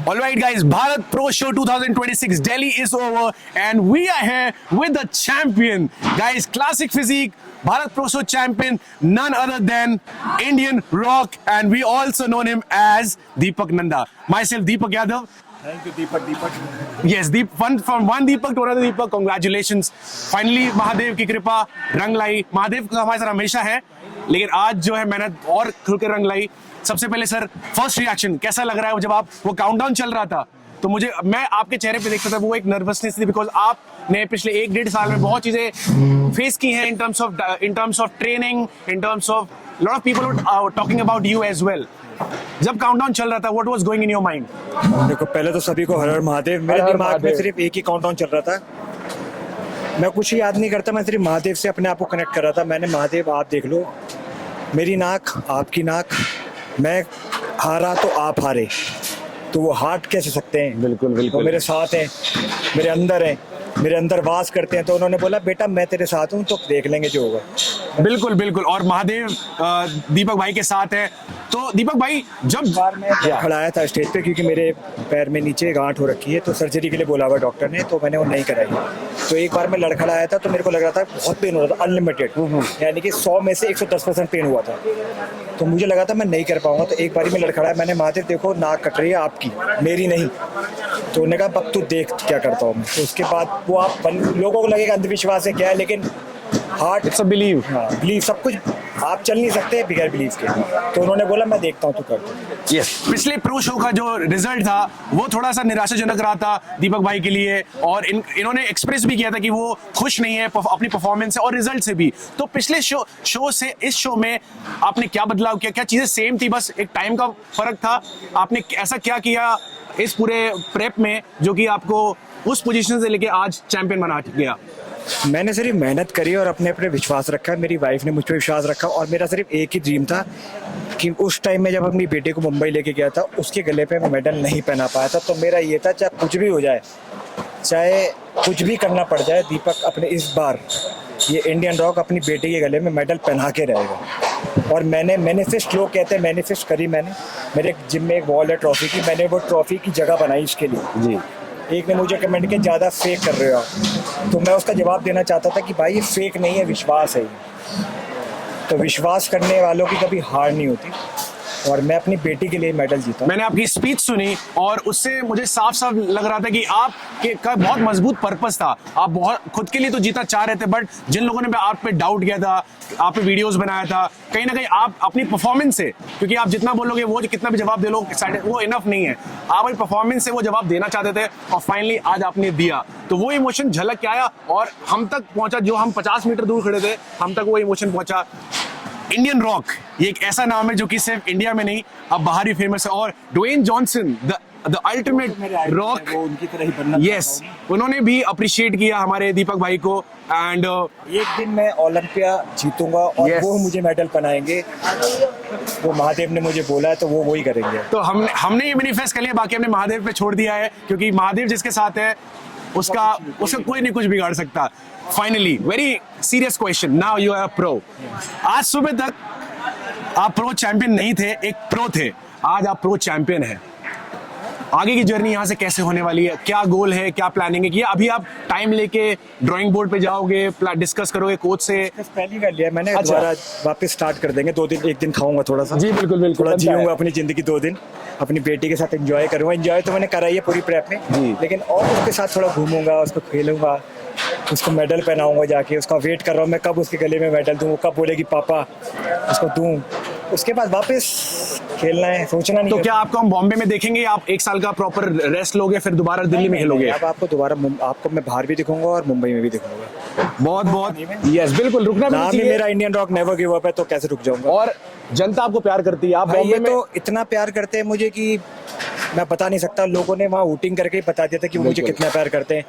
All right, guys, Bharat Pro Show 2026 Delhi is over, and we are here with the champion. Guys, classic physique, Bharat Pro Show champion, none other than Indian Rock, and we also know him as Deepak Nanda. Myself, Deepak Yadav. Thank you, Deepak. Yes, from one Deepak to another Deepak, congratulations. Finally, Mahadev की कृपा रंग लाई. महादेव का हमारे साथ हमेशा है, लेकिन आज जो है मेहनत और खुलकर रंग लाई. सबसे पहले सर, फर्स्ट रिएक्शन कैसा लग रहा है जब आप वो काउंटडाउन चल रहा था? तो मैं आपके चेहरे पे देखता था वो एक नर्वसनेस थी, बिकॉज आपने पिछले 1-1.5 साल में बहुत चीजें फेस की हैं in terms of training, in terms of lot of people talking about you as well. जब काउंटडाउन चल रहा था, what was going in your mind? देखो, पहले तो सभी को हर हर महादेव. मेरे दिमाग में सिर्फ एक ही काउंटडाउन चल रहा था. मैं कुछ याद नहीं करता, मैं सिर्फ महादेव से अपने आप को कनेक्ट कर रहा था. मैंने महादेव आप देख लो, मेरी नाक आपकी नाक, मैं हारा तो आप हारे, तो वो हार्ट कैसे सकते हैं? बिल्कुल वो मेरे साथ हैं, मेरे अंदर हैं, मेरे अंदर वास करते हैं. तो उन्होंने बोला बेटा मैं तेरे साथ हूँ, तो देख लेंगे जो होगा. बिल्कुल. और महादेव दीपक भाई के साथ है. तो दीपक भाई, जब बार मैं खड़ा आया था स्टेज पे, क्योंकि मेरे पैर में नीचे गांठ हो रखी है, तो सर्जरी के लिए बोला हुआ डॉक्टर ने, तो मैंने वो नहीं कराई. तो एक बार मैं लड़खड़ा आया था, तो मेरे को लग रहा था बहुत पेन हो रहा था, अनलिमिटेड, यानी कि 100 में से 110% पेन हुआ था. तो मुझे लगा था मैं नहीं कर पाऊंगा. तो एक बार मैं लड़खड़ाया, मैंने महादेव देखो नाक कट रही है आपकी, मेरी नहीं. तो उन्होंने कहा अब तू देख क्या करता हूँ मैं. तो उसके बाद वो आप लोगों को लगेगा अंधविश्वास है क्या है, लेकिन heart it's a believe. Believe सब कुछ. आप चल नहीं सकते बिगैर बिलीव के. तो उन्होंने बोला मैं देखता हूँ तू कर. यस, पिछले प्रो शो का जो रिजल्ट था वो थोड़ा सा निराशाजनक रहा था दीपक भाई के लिए, और इन्होंने एक्सप्रेस भी किया था कि वो खुश नहीं है अपनी परफॉर्मेंस से और रिजल्ट से भी. तो पिछले शो से इस शो में आपने क्या बदलाव किया? क्या चीजें सेम थी, बस एक टाइम का फर्क था? आपने ऐसा क्या किया इस पूरे प्रेप में जो कि आपको उस पोजीशन से लेके आज चैंपियन बना गया? मैंने सिर्फ मेहनत करी और अपने विश्वास रखा. मेरी वाइफ ने मुझ पर विश्वास रखा, और मेरा सिर्फ एक ही ड्रीम था कि उस टाइम में जब अपनी बेटे को मुंबई लेके गया था, उसके गले पे मैं मेडल नहीं पहना पाया था. तो मेरा ये था चाहे कुछ भी हो जाए, चाहे कुछ भी करना पड़ जाए, दीपक अपने इस बार ये इंडियन रॉक अपनी बेटे के गले में मेडल पहना के रहेगा. और मैंने मैनिफेस्ट, लोग कहते हैं मैनिफेस्ट करी. मैंने मेरे जिम में एक वॉल है ट्रॉफी की, मैंने वो ट्रॉफी की जगह बनाई इसके लिए जी. एक ने मुझे कमेंट किया ज़्यादा फेक कर रहे हो आप, तो मैं उसका जवाब देना चाहता था कि भाई ये फेक नहीं है, विश्वास है ये. तो विश्वास करने वालों की कभी हार नहीं होती, और मैं अपनी बेटी के लिए मेडल जीता. मैंने आपकी स्पीच सुनी और उससे मुझे साफ साफ लग रहा था कि का बहुत मजबूत पर्पस था. आप बहुत खुद के लिए तो जीतना चाह रहे थे, बट जिन लोगों ने आप पे डाउट किया था, आप पे वीडियोस बनाया था, कहीं ना कहीं आप अपनी परफॉर्मेंस से, क्योंकि आप जितना बोलोगे वो कितना भी जवाब दे लो वो इनफ नहीं है, आप अपनी परफॉर्मेंस से वो जवाब देना चाहते थे, और फाइनली आज आपने दिया. तो वो इमोशन झलक के आया और हम तक पहुंचा. जो हम 50 मीटर दूर खड़े थे, हम तक वो इमोशन पहुंचा. इंडियन रॉक ये एक ऐसा नाम है जो कि सिर्फ इंडिया में नहीं, अब बाहर भी फेमस है. और Dwayne Johnson the ultimate Rock, उनकी तरह ही बनना. यस, उन्होंने भी अप्रिशिएट किया हमारे दीपक भाई को. एंड एक दिन मैं ओलंपिया जीतूंगा और Yes. वो मुझे मेडल पहनाएंगे. वो महादेव ने मुझे बोला है, तो वो वही करेंगे. तो हमने ये मैनिफेस्ट कर लिया, बाकी हमने महादेव पे छोड़ दिया है, क्योंकि महादेव जिसके साथ है उसका कोई नहीं कुछ बिगाड़ सकता. Finally, very serious question, now you are pro. आज सुबह तक आप प्रो चैंपियन नहीं थे, एक प्रो थे, आज आप प्रो चैंपियन हैं. आगे की जर्नी यहाँ से कैसे होने वाली है? क्या गोल है, क्या प्लानिंग है? कि अभी आप टाइम लेके ड्राइंग बोर्ड पे जाओगे, डिस्कस करोगे कोच से? पहली कर लिया मैंने. अच्छा. दोबारा वापस स्टार्ट कर देंगे. 2 दिन, एक दिन खाऊंगा थोड़ा सा. जी बिल्कुल. थोड़ा जीऊंगा अपनी जिंदगी 2 दिन, अपनी बेटी के साथ एंजॉय करूंगा. एंजॉय तो मैंने करा ही है पूरी प्रेप में जी. लेकिन और उसके साथ थोड़ा घूमूंगा, उसको खेलूंगा, उसको मेडल पहनाऊंगा जाके. उसका वेट कर रहा हूँ मैं, कब उसके गले में मेडल दूँ, कब बोलेगी पापा, उसको दूँ. उसके बाद वापस खेलना है, सोचना नहीं. तो क्या आपको हम बॉम्बे में देखेंगे? आप 1 साल का प्रॉपर रेस्ट लोगे, फिर दोबारा दिल्ली में खेलोगे? अब आपको दोबारा आपको मैं बाहर भी दिखूंगा और मुंबई में भी दिखूंगा. बहुत यस, बिल्कुल. रुकना भी नाम ही चाहिए. मेरा Indian rock never give up है, तो कैसे रुक जाऊंगा? और जनता आपको प्यार करती है. आप भाई बॉम्बे ये में तो इतना प्यार करते हैं मुझे कि मैं बता नहीं सकता. लोगों ने वहाँ वोटिंग करके ही बता दिया था कि वो मुझे कितना प्यार करते हैं.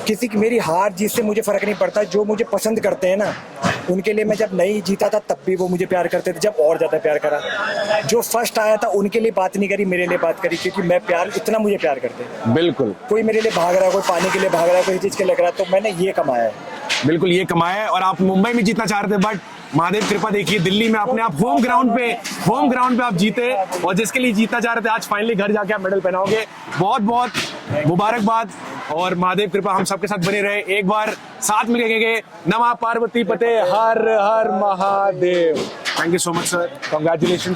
किसी की मेरी हार जीत से मुझे फर्क नहीं पड़ता. जो मुझे पसंद करते हैं ना, उनके लिए मैं जब नहीं जीता था तब भी वो मुझे प्यार करते थे, जब और ज्यादा प्यार करा. जो फर्स्ट आया था उनके लिए बात नहीं करी, मेरे लिए बात करी, क्योंकि मैं प्यार इतना मुझे प्यार करते हैं. बिल्कुल. कोई मेरे लिए भाग रहा है, कोई पानी के लिए भाग रहा है, कोई चीज के लग रहा है, तो मैंने ये कमाया है. बिल्कुल ये कमाया है. और आप मुंबई में जीतना चाह रहे थे, बट महादेव कृपा देखिए, दिल्ली में अपने आप होम ग्राउंड पे आप जीते, और जिसके लिए जीतना चाह रहे थे आज फाइनली घर जाके आप मेडल पहनाओगे। बहुत बहुत मुबारकबाद, और महादेव कृपा हम सबके साथ बने रहे। एक बार साथ में कहेंगे नमः पार्वती पते Har Har Mahadev. Thank you so much sir, congratulation.